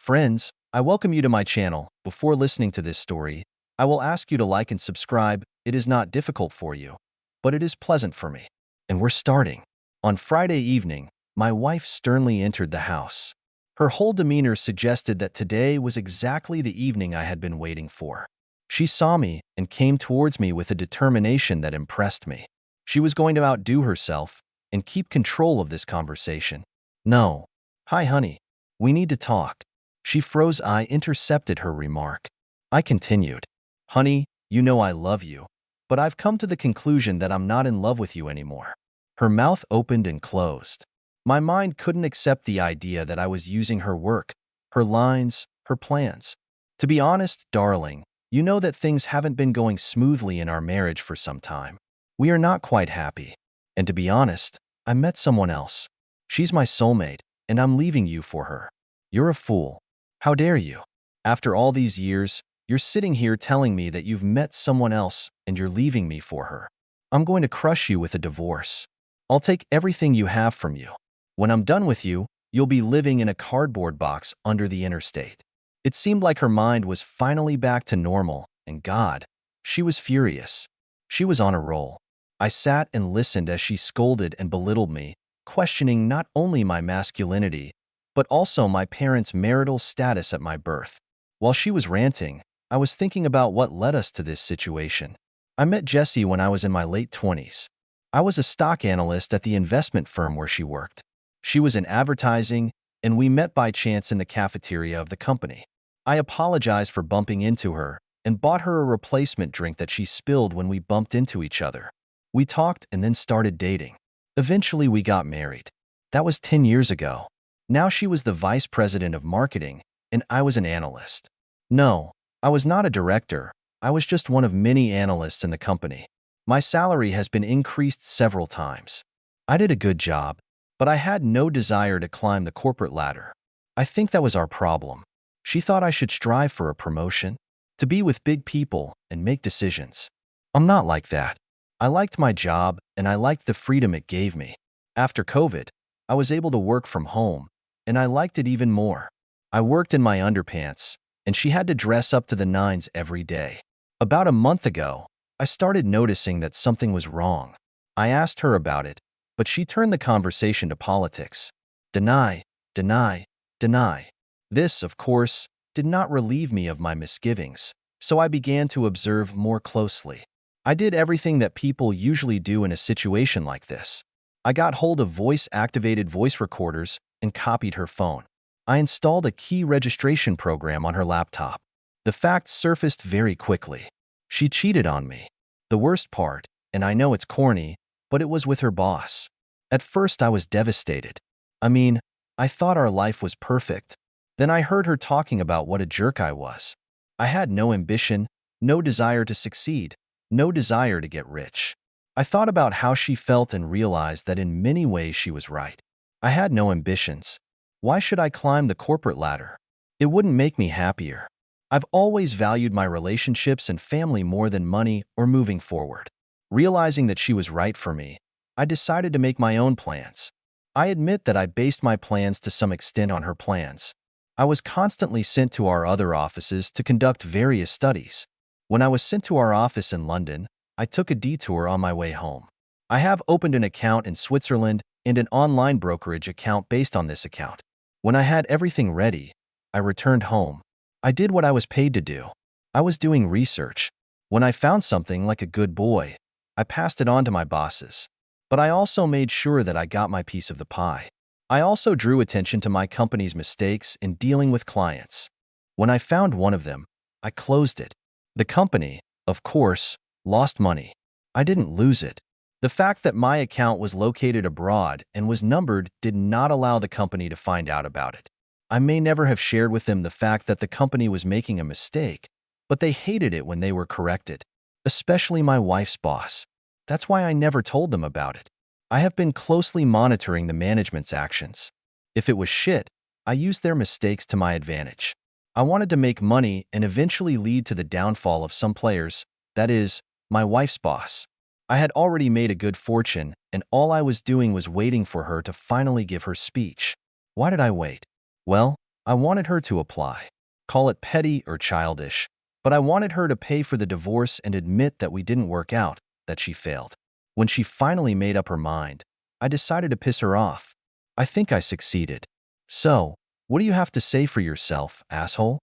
Friends, I welcome you to my channel. Before listening to this story, I will ask you to like and subscribe. It is not difficult for you, but it is pleasant for me. And we're starting. On Friday evening, my wife sternly entered the house. Her whole demeanor suggested that today was exactly the evening I had been waiting for. She saw me and came towards me with a determination that impressed me. She was going to outdo herself and keep control of this conversation. No. Hi, honey. We need to talk. She froze. I intercepted her remark. I continued. Honey, you know I love you, but I've come to the conclusion that I'm not in love with you anymore. Her mouth opened and closed. My mind couldn't accept the idea that I was using her work, her lines, her plans. To be honest, darling, you know that things haven't been going smoothly in our marriage for some time. We are not quite happy. And to be honest, I met someone else. She's my soulmate, and I'm leaving you for her. You're a fool. How dare you? After all these years, you're sitting here telling me that you've met someone else and you're leaving me for her. I'm going to crush you with a divorce. I'll take everything you have from you. When I'm done with you, you'll be living in a cardboard box under the interstate. It seemed like her mind was finally back to normal, and God, she was furious. She was on a roll. I sat and listened as she scolded and belittled me, questioning not only my masculinity, but also my parents' marital status at my birth. While she was ranting, I was thinking about what led us to this situation. I met Jessie when I was in my late 20s. I was a stock analyst at the investment firm where she worked. She was in advertising, and we met by chance in the cafeteria of the company. I apologized for bumping into her and bought her a replacement drink that she spilled when we bumped into each other. We talked and then started dating. Eventually, we got married. That was 10 years ago. Now she was the vice president of marketing, and I was an analyst. No, I was not a director. I was just one of many analysts in the company. My salary has been increased several times. I did a good job, but I had no desire to climb the corporate ladder. I think that was our problem. She thought I should strive for a promotion, to be with big people and make decisions. I'm not like that. I liked my job, and I liked the freedom it gave me. After COVID, I was able to work from home, and I liked it even more. I worked in my underpants, and she had to dress up to the nines every day. About a month ago, I started noticing that something was wrong. I asked her about it, but she turned the conversation to politics. Deny, deny, deny. This, of course, did not relieve me of my misgivings, so I began to observe more closely. I did everything that people usually do in a situation like this. I got hold of voice-activated voice recorders and copied her phone. I installed a key registration program on her laptop. The facts surfaced very quickly. She cheated on me. The worst part, and I know it's corny, but it was with her boss. At first, I was devastated. I thought our life was perfect. Then I heard her talking about what a jerk I was. I had no ambition, no desire to succeed, no desire to get rich. I thought about how she felt and realized that in many ways she was right. I had no ambitions. Why should I climb the corporate ladder? It wouldn't make me happier. I've always valued my relationships and family more than money or moving forward. Realizing that she was right for me, I decided to make my own plans. I admit that I based my plans to some extent on her plans. I was constantly sent to our other offices to conduct various studies. When I was sent to our office in London, I took a detour on my way home. I have opened an account in Switzerland and an online brokerage account based on this account. When I had everything ready, I returned home. I did what I was paid to do. I was doing research. When I found something like a good boy, I passed it on to my bosses. But I also made sure that I got my piece of the pie. I also drew attention to my company's mistakes in dealing with clients. When I found one of them, I closed it. The company, of course, lost money. I didn't lose it. The fact that my account was located abroad and was numbered did not allow the company to find out about it. I may never have shared with them the fact that the company was making a mistake, but they hated it when they were corrected, especially my wife's boss. That's why I never told them about it. I have been closely monitoring the management's actions. If it was shit, I used their mistakes to my advantage. I wanted to make money and eventually lead to the downfall of some players, that is, my wife's boss. I had already made a good fortune, and all I was doing was waiting for her to finally give her speech. Why did I wait? Well, I wanted her to apply. Call it petty or childish, but I wanted her to pay for the divorce and admit that we didn't work out, that she failed. When she finally made up her mind, I decided to piss her off. I think I succeeded. So, what do you have to say for yourself, asshole?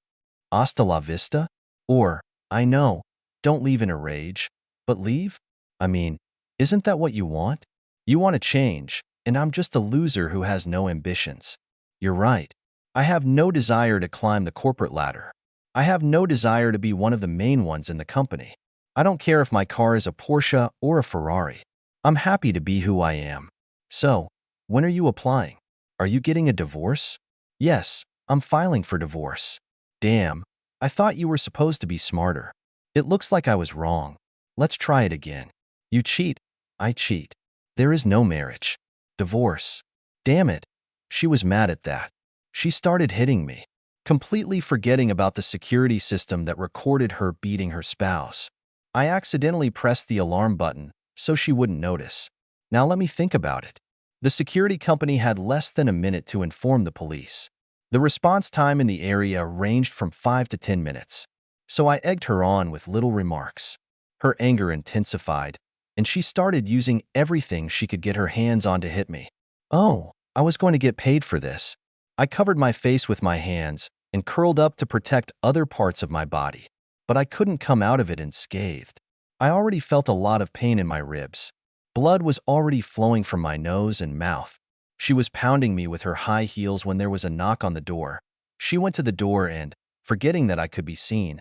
Hasta la vista? Or, I know, don't leave in a rage, but leave? I mean, isn't that what you want? You want to change, and I'm just a loser who has no ambitions. You're right. I have no desire to climb the corporate ladder. I have no desire to be one of the main ones in the company. I don't care if my car is a Porsche or a Ferrari. I'm happy to be who I am. So, when are you applying? Are you getting a divorce? Yes, I'm filing for divorce. Damn, I thought you were supposed to be smarter. It looks like I was wrong. Let's try it again. You cheat, I cheat. There is no marriage. Divorce. Damn it. She was mad at that. She started hitting me, completely forgetting about the security system that recorded her beating her spouse. I accidentally pressed the alarm button so she wouldn't notice. Now let me think about it. The security company had less than a minute to inform the police. The response time in the area ranged from 5 to 10 minutes. So I egged her on with little remarks. Her anger intensified, and she started using everything she could get her hands on to hit me. Oh, I was going to get paid for this. I covered my face with my hands and curled up to protect other parts of my body, but I couldn't come out of it unscathed. I already felt a lot of pain in my ribs. Blood was already flowing from my nose and mouth. She was pounding me with her high heels when there was a knock on the door. She went to the door and, forgetting that I could be seen,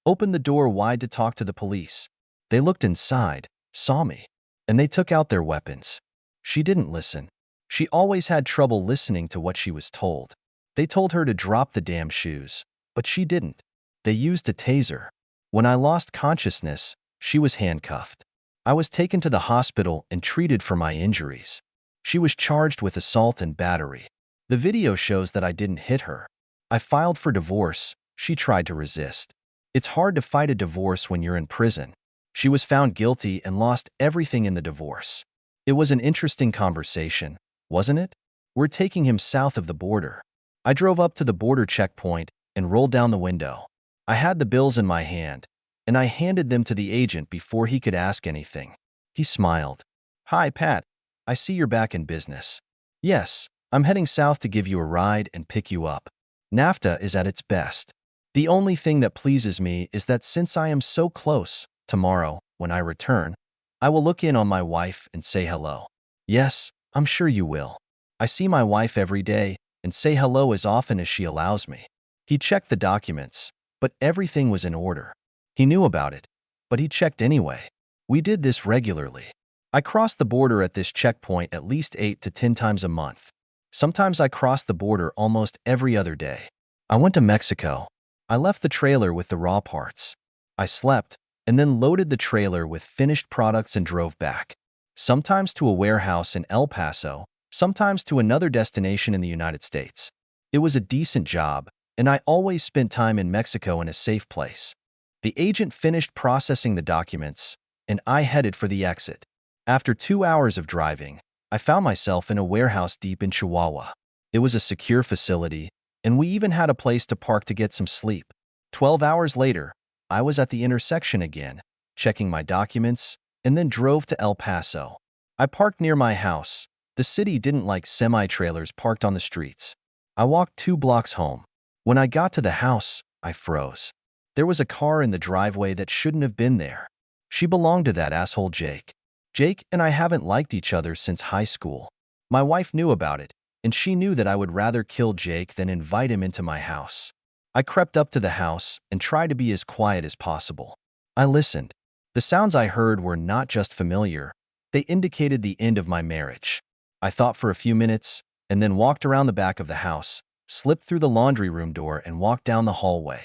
opened the door wide to talk to the police. They looked inside, saw me, and they took out their weapons. She didn't listen. She always had trouble listening to what she was told. They told her to drop the damn shoes, but she didn't. They used a taser. When I lost consciousness, she was handcuffed. I was taken to the hospital and treated for my injuries. She was charged with assault and battery. The video shows that I didn't hit her. I filed for divorce. She tried to resist. It's hard to fight a divorce when you're in prison. She was found guilty and lost everything in the divorce. It was an interesting conversation, wasn't it? We're taking him south of the border. I drove up to the border checkpoint and rolled down the window. I had the bills in my hand, and I handed them to the agent before he could ask anything. He smiled. Hi, Pat. I see you're back in business. Yes, I'm heading south to give you a ride and pick you up. NAFTA is at its best. The only thing that pleases me is that since I am so close, tomorrow, when I return, I will look in on my wife and say hello. Yes, I'm sure you will. I see my wife every day and say hello as often as she allows me. He checked the documents, but everything was in order. He knew about it, but he checked anyway. We did this regularly. I crossed the border at this checkpoint at least 8 to 10 times a month. Sometimes I crossed the border almost every other day. I went to Mexico. I left the trailer with the raw parts. I slept and then loaded the trailer with finished products and drove back. Sometimes to a warehouse in El Paso, sometimes to another destination in the United States. It was a decent job, and I always spent time in Mexico in a safe place. The agent finished processing the documents, and I headed for the exit. After 2 hours of driving, I found myself in a warehouse deep in Chihuahua. It was a secure facility, and we even had a place to park to get some sleep. 12 hours later, I was at the intersection again, checking my documents, and then drove to El Paso. I parked near my house. The city didn't like semi-trailers parked on the streets. I walked 2 blocks home. When I got to the house, I froze. There was a car in the driveway that shouldn't have been there. She belonged to that asshole Jake. Jake and I haven't liked each other since high school. My wife knew about it, and she knew that I would rather kill Jake than invite him into my house. I crept up to the house and tried to be as quiet as possible. I listened. The sounds I heard were not just familiar. They indicated the end of my marriage. I thought for a few minutes, and then walked around the back of the house, slipped through the laundry room door and walked down the hallway.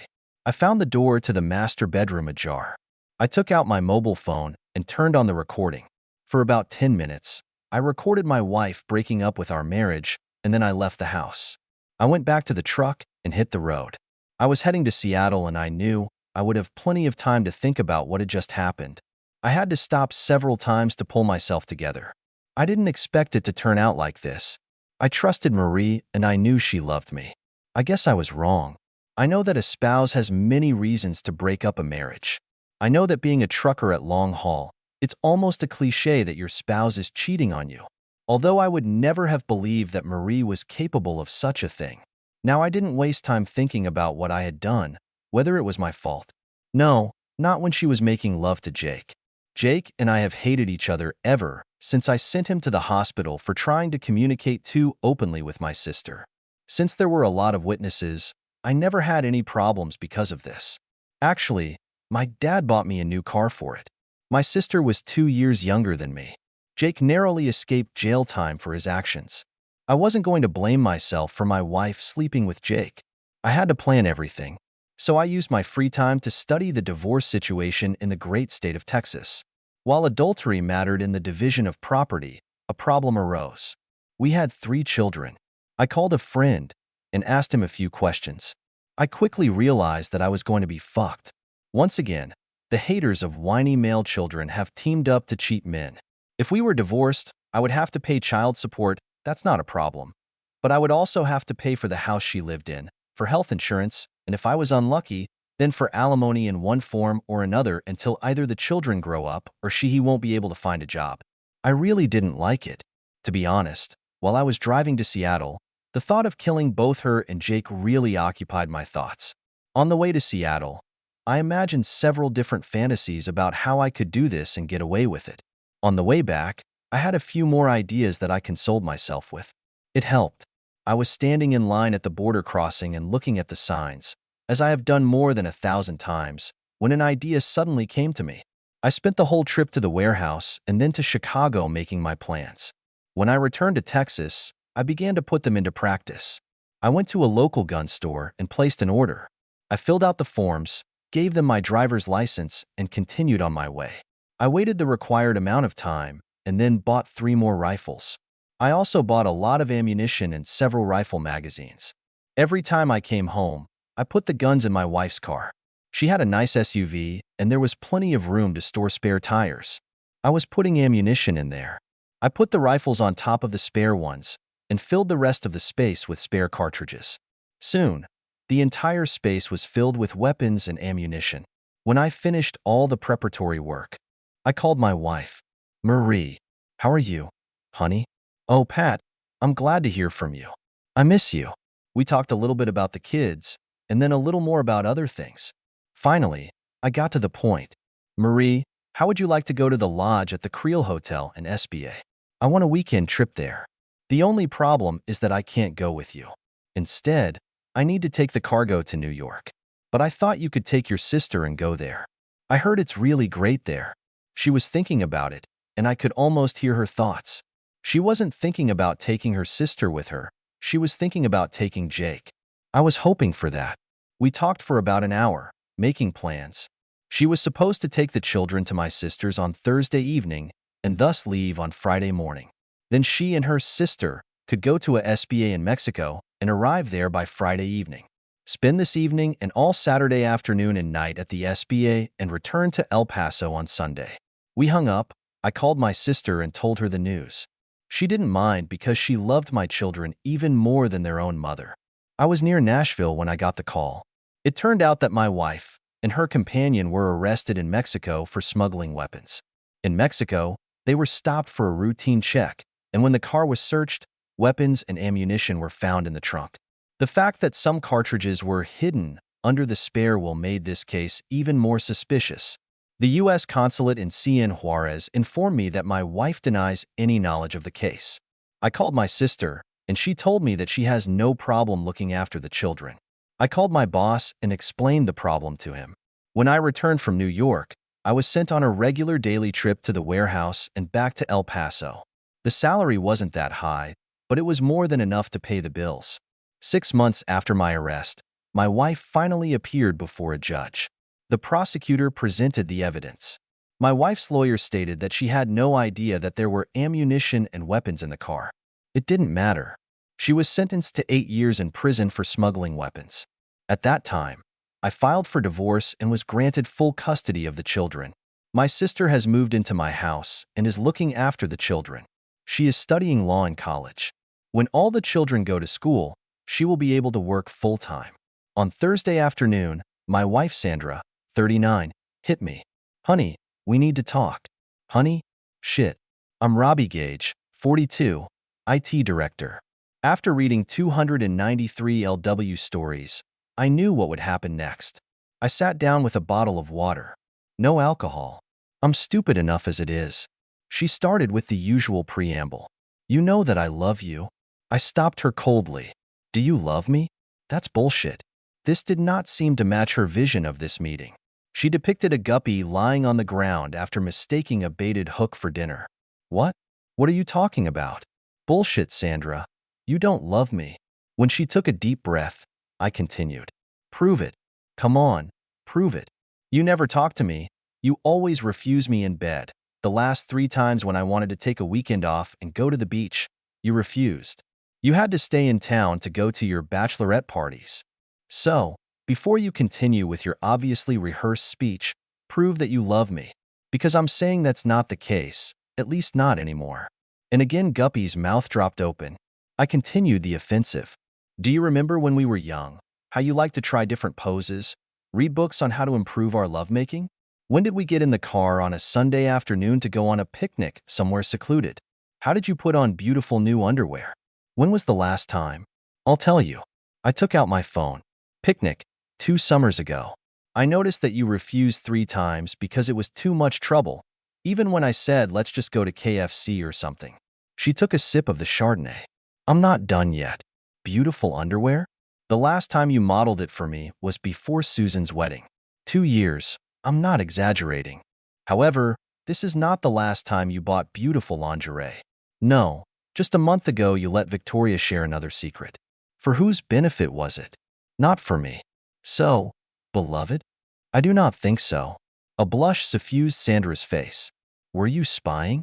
I found the door to the master bedroom ajar. I took out my mobile phone and turned on the recording. For about 10 minutes, I recorded my wife breaking up with our marriage, and then I left the house. I went back to the truck and hit the road. I was heading to Seattle, and I knew I would have plenty of time to think about what had just happened. I had to stop several times to pull myself together. I didn't expect it to turn out like this. I trusted Marie, and I knew she loved me. I guess I was wrong. I know that a spouse has many reasons to break up a marriage. I know that being a trucker at long haul, it's almost a cliche that your spouse is cheating on you. Although I would never have believed that Marie was capable of such a thing. Now, I didn't waste time thinking about what I had done, whether it was my fault. No, not when she was making love to Jake. Jake and I have hated each other ever since I sent him to the hospital for trying to communicate too openly with my sister. Since there were a lot of witnesses, I never had any problems because of this. Actually, my dad bought me a new car for it. My sister was 2 years younger than me. Jake narrowly escaped jail time for his actions. I wasn't going to blame myself for my wife sleeping with Jake. I had to plan everything, so I used my free time to study the divorce situation in the great state of Texas. While adultery mattered in the division of property, a problem arose. We had 3 children. I called a friend and asked him a few questions. I quickly realized that I was going to be fucked. Once again, the haters of whiny male children have teamed up to cheat men. If we were divorced, I would have to pay child support. That's not a problem. But I would also have to pay for the house she lived in, for health insurance, and if I was unlucky, then for alimony in one form or another until either the children grow up or he won't be able to find a job. I really didn't like it. To be honest, while I was driving to Seattle, the thought of killing both her and Jake really occupied my thoughts. On the way to Seattle, I imagined several different fantasies about how I could do this and get away with it. On the way back, I had a few more ideas that I consoled myself with. It helped. I was standing in line at the border crossing and looking at the signs, as I have done more than 1,000 times, when an idea suddenly came to me. I spent the whole trip to the warehouse and then to Chicago making my plans. When I returned to Texas, I began to put them into practice. I went to a local gun store and placed an order. I filled out the forms, gave them my driver's license, and continued on my way. I waited the required amount of time and then bought 3 more rifles. I also bought a lot of ammunition and several rifle magazines. Every time I came home, I put the guns in my wife's car. She had a nice SUV, and there was plenty of room to store spare tires. I was putting ammunition in there. I put the rifles on top of the spare ones and filled the rest of the space with spare cartridges. Soon, the entire space was filled with weapons and ammunition. When I finished all the preparatory work, I called my wife. "Marie, how are you, honey?" "Oh, Pat, I'm glad to hear from you. I miss you." We talked a little bit about the kids, and then a little more about other things. Finally, I got to the point. "Marie, how would you like to go to the lodge at the Creole Hotel in SBA? I want a weekend trip there. The only problem is that I can't go with you. Instead, I need to take the cargo to New York. But I thought you could take your sister and go there. I heard it's really great there." She was thinking about it, and I could almost hear her thoughts. She wasn't thinking about taking her sister with her. She was thinking about taking Jake. I was hoping for that. We talked for about an hour, making plans. She was supposed to take the children to my sister's on Thursday evening and thus leave on Friday morning. Then she and her sister could go to a SBA in Mexico and arrive there by Friday evening. Spend this evening and all Saturday afternoon and night at the SBA and return to El Paso on Sunday. We hung up. I called my sister and told her the news. She didn't mind because she loved my children even more than their own mother. I was near Nashville when I got the call. It turned out that my wife and her companion were arrested in Mexico for smuggling weapons. In Mexico, they were stopped for a routine check, and when the car was searched, weapons and ammunition were found in the trunk. The fact that some cartridges were hidden under the spare wheel made this case even more suspicious. The U.S. consulate in Ciudad Juarez informed me that my wife denies any knowledge of the case. I called my sister, and she told me that she has no problem looking after the children. I called my boss and explained the problem to him. When I returned from New York, I was sent on a regular daily trip to the warehouse and back to El Paso. The salary wasn't that high, but it was more than enough to pay the bills. 6 months after my arrest, my wife finally appeared before a judge. The prosecutor presented the evidence. My wife's lawyer stated that she had no idea that there were ammunition and weapons in the car. It didn't matter. She was sentenced to 8 years in prison for smuggling weapons. At that time, I filed for divorce and was granted full custody of the children. My sister has moved into my house and is looking after the children. She is studying law in college. When all the children go to school, she will be able to work full-time. On Thursday afternoon, my wife Sandra, 39, hit me. Honey, we need to talk. Honey? Shit. I'm Robbie Gage, 42, IT director. After reading 293 LW stories, I knew what would happen next. I sat down with a bottle of water. No alcohol. I'm stupid enough as it is. She started with the usual preamble. You know that I love you. I stopped her coldly. Do you love me? That's bullshit. This did not seem to match her vision of this meeting. She depicted a guppy lying on the ground after mistaking a baited hook for dinner. What? What are you talking about? Bullshit, Sandra. You don't love me. When she took a deep breath, I continued. Prove it. Come on, prove it. You never talk to me. You always refuse me in bed. The last 3 times when I wanted to take a weekend off and go to the beach, you refused. You had to stay in town to go to your bachelorette parties. So, before you continue with your obviously rehearsed speech, prove that you love me. Because I'm saying that's not the case, at least not anymore. And again Guppy's mouth dropped open. I continued the offensive. Do you remember when we were young, how you liked to try different poses, read books on how to improve our lovemaking? When did we get in the car on a Sunday afternoon to go on a picnic somewhere secluded? How did you put on beautiful new underwear? When was the last time? I'll tell you. I took out my phone. Picnic, 2 summers ago. I noticed that you refused 3 times because it was too much trouble, even when I said let's just go to KFC or something. She took a sip of the Chardonnay. I'm not done yet. Beautiful underwear? The last time you modeled it for me was before Susan's wedding. 2 years. I'm not exaggerating. However, this is not the last time you bought beautiful lingerie. No, just a month ago you let Victoria share another secret. For whose benefit was it? Not for me. So, beloved? I do not think so. A blush suffused Sandra's face. Were you spying?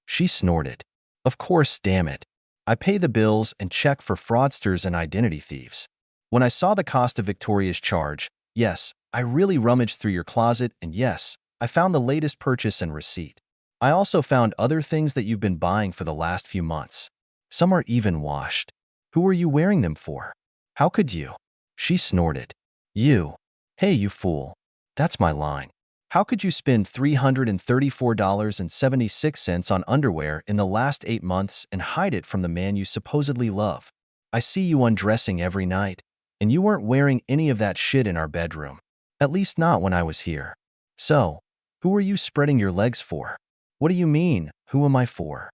She snorted. Of course, damn it. I pay the bills and check for fraudsters and identity thieves. When I saw the cost of Victoria's charge, yes, I really rummaged through your closet, and yes, I found the latest purchase and receipt. I also found other things that you've been buying for the last few months. Some are even washed. Who are you wearing them for? How could you? She snorted. You. Hey, you fool. That's my line. How could you spend $334.76 on underwear in the last 8 months and hide it from the man you supposedly love? I see you undressing every night, and you weren't wearing any of that shit in our bedroom. At least not when I was here. So, who are you spreading your legs for? What do you mean, who am I for?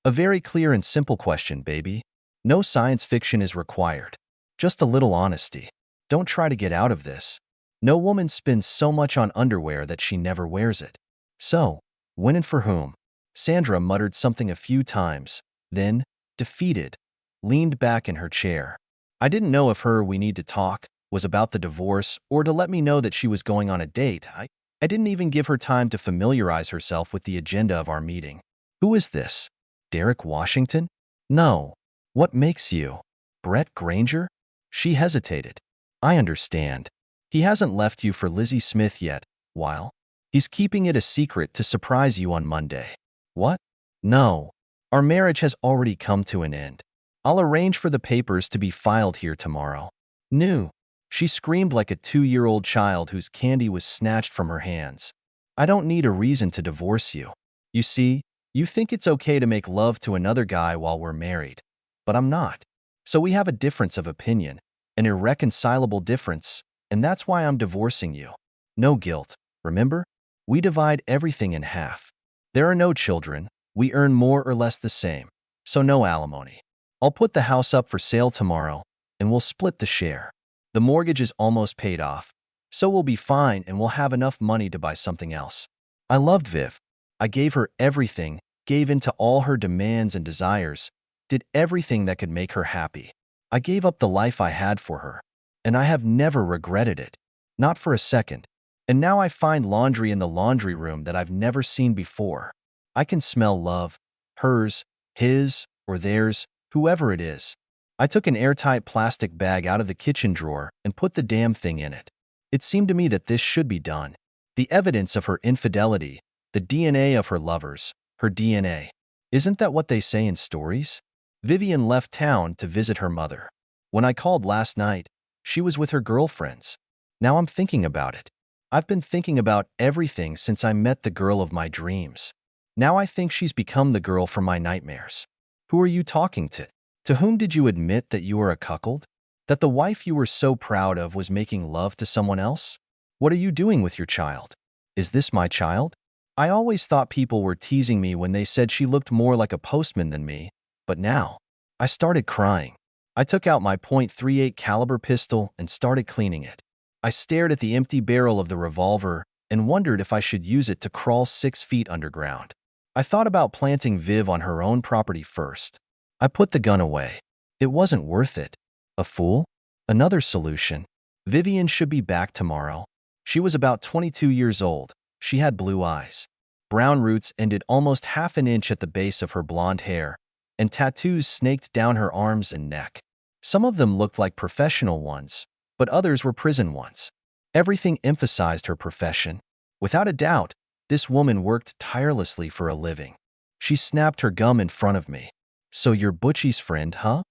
A very clear and simple question, baby. No science fiction is required. Just a little honesty. Don't try to get out of this. No woman spends so much on underwear that she never wears it. So, when and for whom? Sandra muttered something a few times, then, defeated, leaned back in her chair. I didn't know if her "we need to talk" was about the divorce or to let me know that she was going on a date. I didn't even give her time to familiarize herself with the agenda of our meeting. Who is this? Derek Washington? No. What makes you? Brett Granger? She hesitated. I understand. He hasn't left you for Lizzie Smith yet, while he's keeping it a secret to surprise you on Monday. What? No. Our marriage has already come to an end. I'll arrange for the papers to be filed here tomorrow. No. She screamed like a 2-year-old child whose candy was snatched from her hands. I don't need a reason to divorce you. You see, you think it's okay to make love to another guy while we're married. But I'm not. So we have a difference of opinion, an irreconcilable difference, and that's why I'm divorcing you. No guilt, remember? We divide everything in half. There are no children. We earn more or less the same. So no alimony. I'll put the house up for sale tomorrow, and we'll split the share. The mortgage is almost paid off, so we'll be fine and we'll have enough money to buy something else. I loved Viv. I gave her everything, gave in to all her demands and desires, did everything that could make her happy. I gave up the life I had for her, and I have never regretted it. Not for a second. And now I find laundry in the laundry room that I've never seen before. I can smell love, hers, his, or theirs, whoever it is. I took an airtight plastic bag out of the kitchen drawer and put the damn thing in it. It seemed to me that this should be done. The evidence of her infidelity, the DNA of her lovers, her DNA. Isn't that what they say in stories? Vivian left town to visit her mother. When I called last night, she was with her girlfriends. Now I'm thinking about it. I've been thinking about everything since I met the girl of my dreams. Now I think she's become the girl from my nightmares. Who are you talking to? To whom did you admit that you were a cuckold? That the wife you were so proud of was making love to someone else? What are you doing with your child? Is this my child? I always thought people were teasing me when they said she looked more like a postman than me, but now, I started crying. I took out my .38 caliber pistol and started cleaning it. I stared at the empty barrel of the revolver and wondered if I should use it to crawl 6 feet underground. I thought about planting Viv on her own property first. I put the gun away. It wasn't worth it. A fool? Another solution. Vivian should be back tomorrow. She was about 22 years old. She had blue eyes. Brown roots ended almost half an inch at the base of her blonde hair, and tattoos snaked down her arms and neck. Some of them looked like professional ones, but others were prison ones. Everything emphasized her profession. Without a doubt, this woman worked tirelessly for a living. She snapped her gum in front of me. "So you're Butchie's friend, huh?"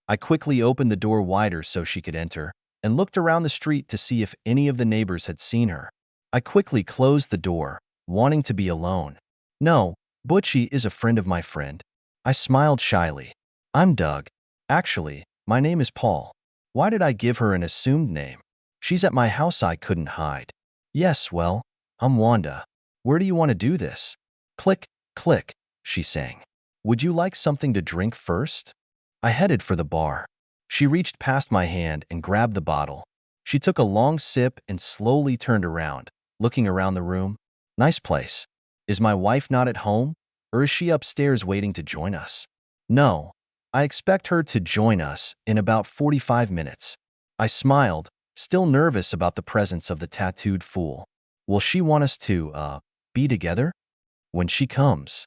I quickly opened the door wider so she could enter, and looked around the street to see if any of the neighbors had seen her. I quickly closed the door, wanting to be alone. "No, Butchie is a friend of my friend." I smiled shyly. "I'm Doug. Actually, my name is Paul." Why did I give her an assumed name? She's at my house, I couldn't hide. "Yes, well, I'm Wanda. Where do you want to do this?" "Click, click," she sang. "Would you like something to drink first?" I headed for the bar. She reached past my hand and grabbed the bottle. She took a long sip and slowly turned around, looking around the room. "Nice place. Is my wife not at home, or is she upstairs waiting to join us?" "No, I expect her to join us in about 45 minutes. I smiled, still nervous about the presence of the tattooed fool. "Will she want us to, be together?" "When she comes."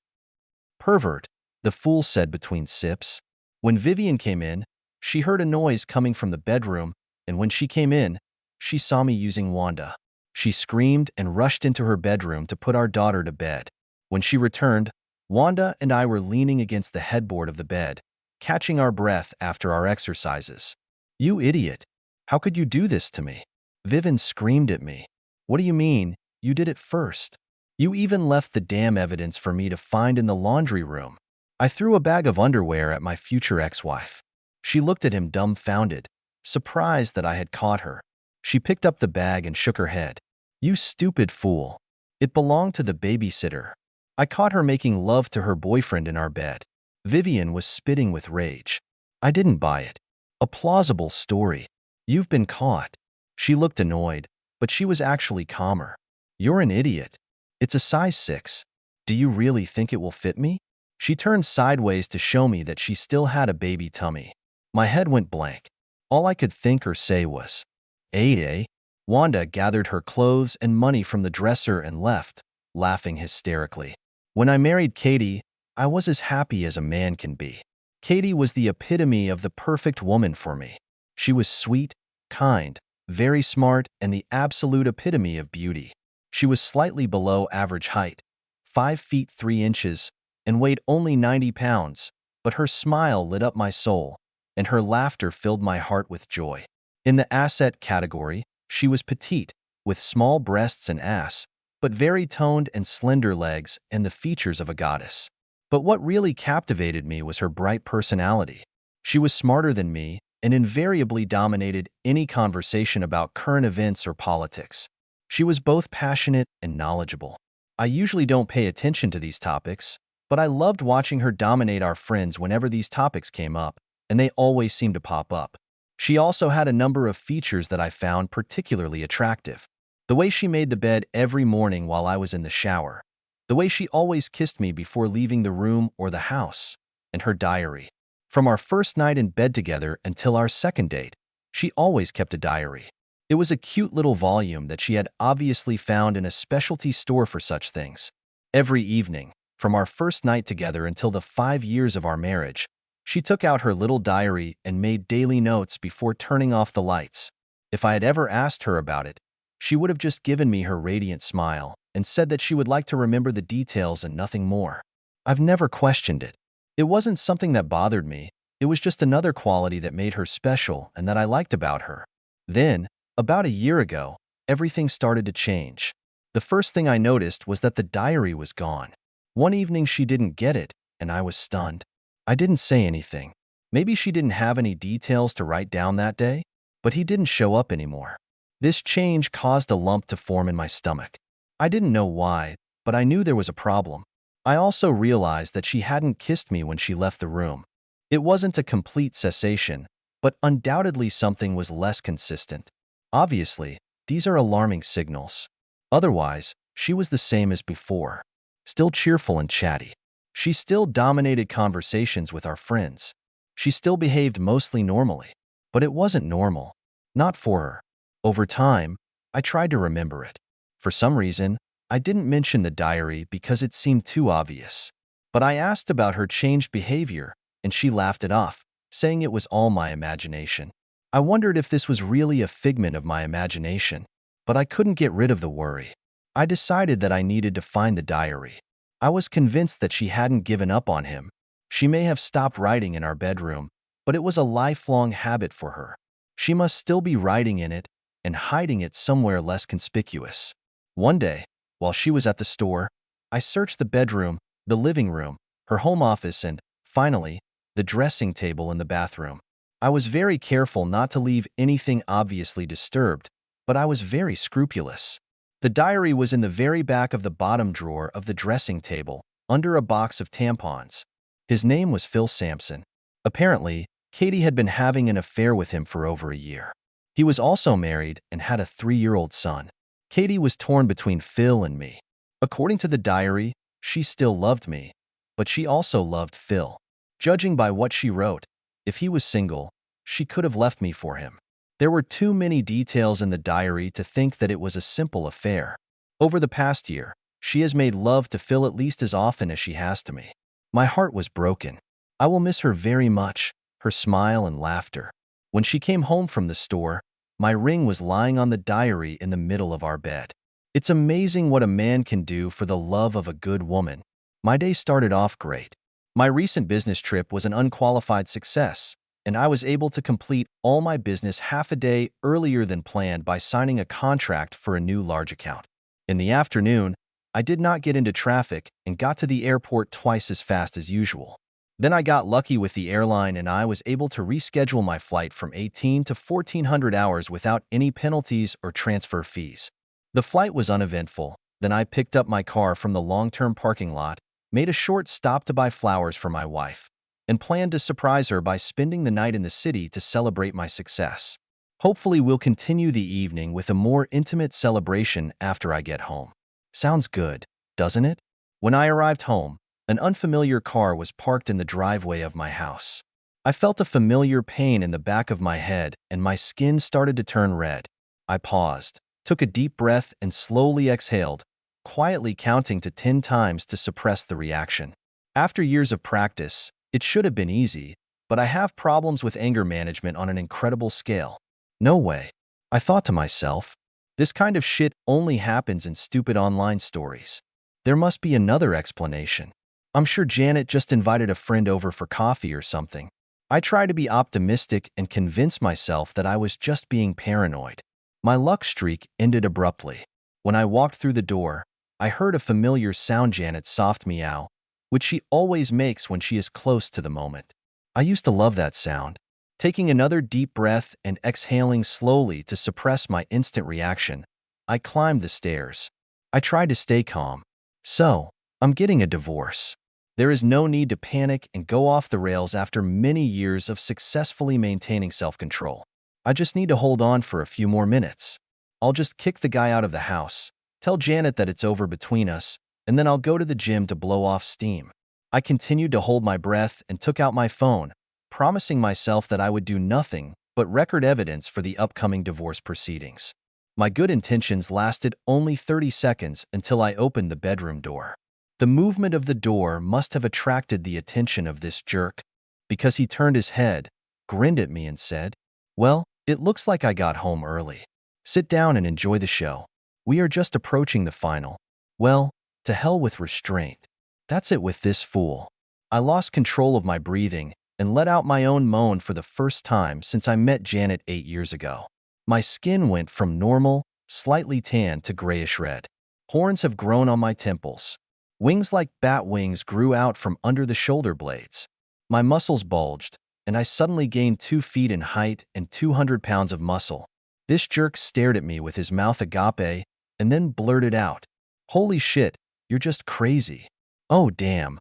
"Pervert," the fool said between sips. When Vivian came in, she heard a noise coming from the bedroom, and when she came in, she saw me using Wanda. She screamed and rushed into her bedroom to put our daughter to bed. When she returned, Wanda and I were leaning against the headboard of the bed, catching our breath after our exercises. "You idiot. How could you do this to me?" Vivian screamed at me. "What do you mean? You did it first. You even left the damn evidence for me to find in the laundry room." I threw a bag of underwear at my future ex-wife. She looked at him dumbfounded, surprised that I had caught her. She picked up the bag and shook her head. "You stupid fool. It belonged to the babysitter." I caught her making love to her boyfriend in our bed. Vivian was spitting with rage. "I didn't buy it. A plausible story. You've been caught." She looked annoyed, but she was actually calmer. "You're an idiot. It's a size 6. Do you really think it will fit me?" She turned sideways to show me that she still had a baby tummy. My head went blank. All I could think or say was, "Eh?" Wanda gathered her clothes and money from the dresser and left, laughing hysterically. When I married Katie, I was as happy as a man can be. Katie was the epitome of the perfect woman for me. She was sweet, kind, very smart, and the absolute epitome of beauty. She was slightly below average height, 5 feet 3 inches, and weighed only 90 pounds, but her smile lit up my soul, and her laughter filled my heart with joy. In the asset category, she was petite, with small breasts and ass, but very toned and slender legs and the features of a goddess. But what really captivated me was her bright personality. She was smarter than me and invariably dominated any conversation about current events or politics. She was both passionate and knowledgeable. I usually don't pay attention to these topics, but I loved watching her dominate our friends whenever these topics came up, and they always seemed to pop up. She also had a number of features that I found particularly attractive. The way she made the bed every morning while I was in the shower. The way she always kissed me before leaving the room or the house. And her diary. From our first night in bed together until our second date, she always kept a diary. It was a cute little volume that she had obviously found in a specialty store for such things. Every evening, from our first night together until the 5 years of our marriage, she took out her little diary and made daily notes before turning off the lights. If I had ever asked her about it, she would have just given me her radiant smile and said that she would like to remember the details and nothing more. I've never questioned it. It wasn't something that bothered me. It was just another quality that made her special and that I liked about her. Then, about a year ago, everything started to change. The first thing I noticed was that the diary was gone. One evening she didn't get it, and I was stunned. I didn't say anything. Maybe she didn't have any details to write down that day, but he didn't show up anymore. This change caused a lump to form in my stomach. I didn't know why, but I knew there was a problem. I also realized that she hadn't kissed me when she left the room. It wasn't a complete cessation, but undoubtedly something was less consistent. Obviously, these are alarming signals. Otherwise, she was the same as before, still cheerful and chatty. She still dominated conversations with our friends. She still behaved mostly normally, but it wasn't normal. Not for her. Over time, I tried to remember it. For some reason, I didn't mention the diary because it seemed too obvious. But I asked about her changed behavior, and she laughed it off, saying it was all my imagination. I wondered if this was really a figment of my imagination, but I couldn't get rid of the worry. I decided that I needed to find the diary. I was convinced that she hadn't given up on him. She may have stopped writing in our bedroom, but it was a lifelong habit for her. She must still be writing in it and hiding it somewhere less conspicuous. One day, while she was at the store, I searched the bedroom, the living room, her home office, and, finally, the dressing table in the bathroom. I was very careful not to leave anything obviously disturbed, but I was very scrupulous. The diary was in the very back of the bottom drawer of the dressing table, under a box of tampons. His name was Phil Sampson. Apparently, Katie had been having an affair with him for over a year. He was also married and had a 3-year-old son. Katie was torn between Phil and me. According to the diary, she still loved me, but she also loved Phil. Judging by what she wrote, if he was single, she could have left me for him. There were too many details in the diary to think that it was a simple affair. Over the past year, she has made love to Phil at least as often as she has to me. My heart was broken. I will miss her very much, her smile and laughter. When she came home from the store, my ring was lying on the diary in the middle of our bed. It's amazing what a man can do for the love of a good woman. My day started off great. My recent business trip was an unqualified success, and I was able to complete all my business half a day earlier than planned by signing a contract for a new large account. In the afternoon, I did not get into traffic and got to the airport twice as fast as usual. Then I got lucky with the airline and I was able to reschedule my flight from 18 to 1400 hours without any penalties or transfer fees. The flight was uneventful. Then I picked up my car from the long-term parking lot, made a short stop to buy flowers for my wife, and planned to surprise her by spending the night in the city to celebrate my success. Hopefully, we'll continue the evening with a more intimate celebration after I get home. Sounds good, doesn't it? When I arrived home, an unfamiliar car was parked in the driveway of my house. I felt a familiar pain in the back of my head and my skin started to turn red. I paused, took a deep breath and slowly exhaled, quietly counting to 10 times to suppress the reaction. After years of practice, it should have been easy, but I have problems with anger management on an incredible scale. No way. I thought to myself, this kind of shit only happens in stupid online stories. There must be another explanation. I'm sure Janet just invited a friend over for coffee or something. I try to be optimistic and convince myself that I was just being paranoid. My luck streak ended abruptly. When I walked through the door, I heard a familiar sound, Janet's soft meow, which she always makes when she is close to the moment. I used to love that sound. Taking another deep breath and exhaling slowly to suppress my instant reaction, I climbed the stairs. I tried to stay calm. So, I'm getting a divorce. There is no need to panic and go off the rails after many years of successfully maintaining self-control. I just need to hold on for a few more minutes. I'll just kick the guy out of the house, tell Janet that it's over between us, and then I'll go to the gym to blow off steam. I continued to hold my breath and took out my phone, promising myself that I would do nothing but record evidence for the upcoming divorce proceedings. My good intentions lasted only 30 seconds until I opened the bedroom door. The movement of the door must have attracted the attention of this jerk, because he turned his head, grinned at me and said, "Well, it looks like I got home early. Sit down and enjoy the show. We are just approaching the final." Well, to hell with restraint. That's it with this fool. I lost control of my breathing, and let out my own moan for the first time since I met Janet 8 years ago. My skin went from normal, slightly tan to grayish red. Horns have grown on my temples. Wings like bat wings grew out from under the shoulder blades. My muscles bulged, and I suddenly gained 2 feet in height and 200 pounds of muscle. This jerk stared at me with his mouth agape and then blurted out, "Holy shit, you're just crazy." Oh damn.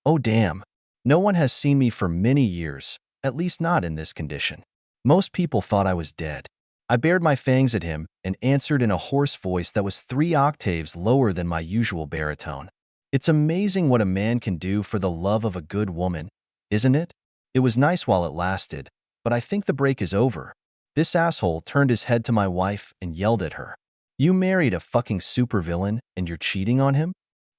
Oh damn. No one has seen me for many years, at least not in this condition. Most people thought I was dead. I bared my fangs at him and answered in a hoarse voice that was 3 octaves lower than my usual baritone. It's amazing what a man can do for the love of a good woman, isn't it? It was nice while it lasted, but I think the break is over. This asshole turned his head to my wife and yelled at her. "You married a fucking supervillain and you're cheating on him?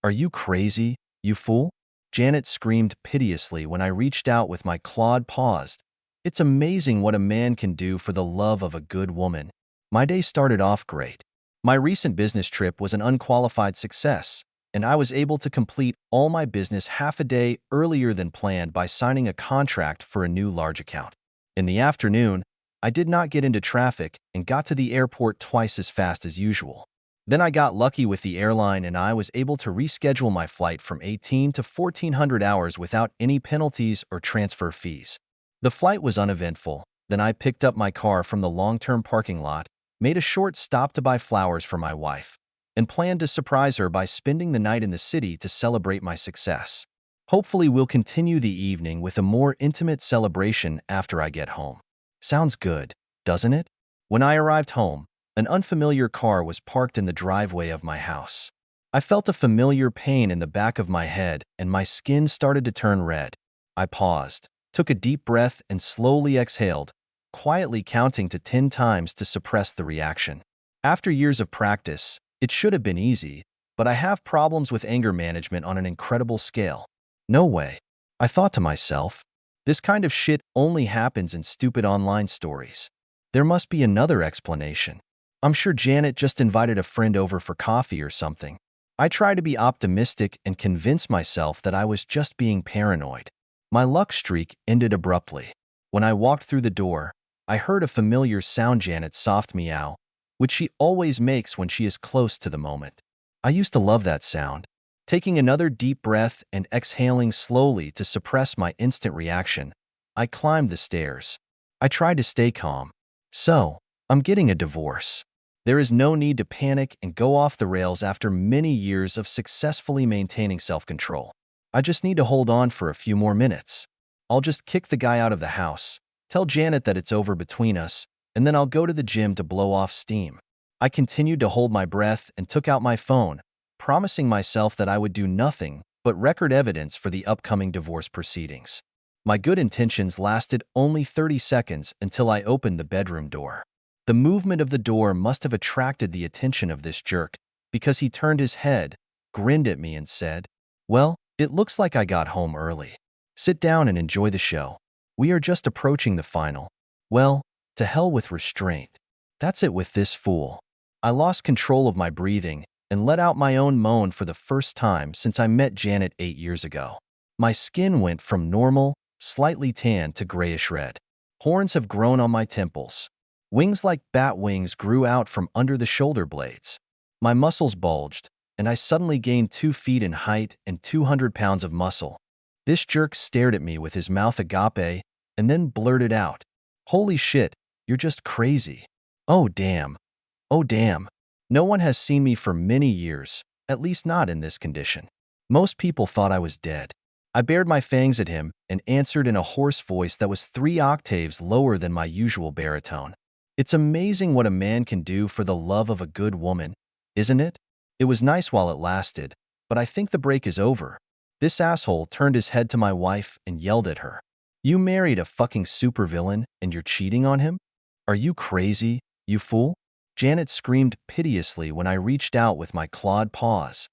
Are you crazy, you fool?" Janet screamed piteously when I reached out with my clawed paws. It's amazing what a man can do for the love of a good woman. My day started off great. My recent business trip was an unqualified success, and I was able to complete all my business half a day earlier than planned by signing a contract for a new large account. In the afternoon, I did not get into traffic and got to the airport twice as fast as usual. Then I got lucky with the airline and I was able to reschedule my flight from 18 to 1400 hours without any penalties or transfer fees. The flight was uneventful. Then I picked up my car from the long-term parking lot, made a short stop to buy flowers for my wife, and planned to surprise her by spending the night in the city to celebrate my success. Hopefully we'll continue the evening with a more intimate celebration after I get home. Sounds good, doesn't it? When I arrived home, an unfamiliar car was parked in the driveway of my house. I felt a familiar pain in the back of my head and my skin started to turn red. I paused, took a deep breath and slowly exhaled, quietly counting to 10 times to suppress the reaction. After years of practice, it should have been easy, but I have problems with anger management on an incredible scale. No way. I thought to myself, this kind of shit only happens in stupid online stories. There must be another explanation. I'm sure Janet just invited a friend over for coffee or something. I tried to be optimistic and convince myself that I was just being paranoid. My luck streak ended abruptly. When I walked through the door, I heard a familiar sound, Janet's soft meow, which she always makes when she is close to the moment. I used to love that sound. Taking another deep breath and exhaling slowly to suppress my instant reaction, I climbed the stairs. I tried to stay calm. So, I'm getting a divorce. There is no need to panic and go off the rails after many years of successfully maintaining self-control. I just need to hold on for a few more minutes. I'll just kick the guy out of the house, tell Janet that it's over between us, and then I'll go to the gym to blow off steam. I continued to hold my breath and took out my phone, promising myself that I would do nothing but record evidence for the upcoming divorce proceedings. My good intentions lasted only 30 seconds until I opened the bedroom door. The movement of the door must have attracted the attention of this jerk because he turned his head, grinned at me and said, "Well, it looks like I got home early. Sit down and enjoy the show. We are just approaching the final." Well, to hell with restraint. That's it with this fool. I lost control of my breathing and let out my own moan for the first time since I met Janet 8 years ago. My skin went from normal, slightly tan to grayish red. Horns have grown on my temples. Wings like bat wings grew out from under the shoulder blades. My muscles bulged, and I suddenly gained 2 feet in height and 200 pounds of muscle. This jerk stared at me with his mouth agape and then blurted out, "Holy shit, you're just crazy." Oh damn. Oh damn. No one has seen me for many years, at least not in this condition. Most people thought I was dead. I bared my fangs at him and answered in a hoarse voice that was 3 octaves lower than my usual baritone. It's amazing what a man can do for the love of a good woman, isn't it? It was nice while it lasted, but I think the break is over. This asshole turned his head to my wife and yelled at her. "You married a fucking supervillain and you're cheating on him? Are you crazy, you fool?" Janet screamed piteously when I reached out with my clawed paws.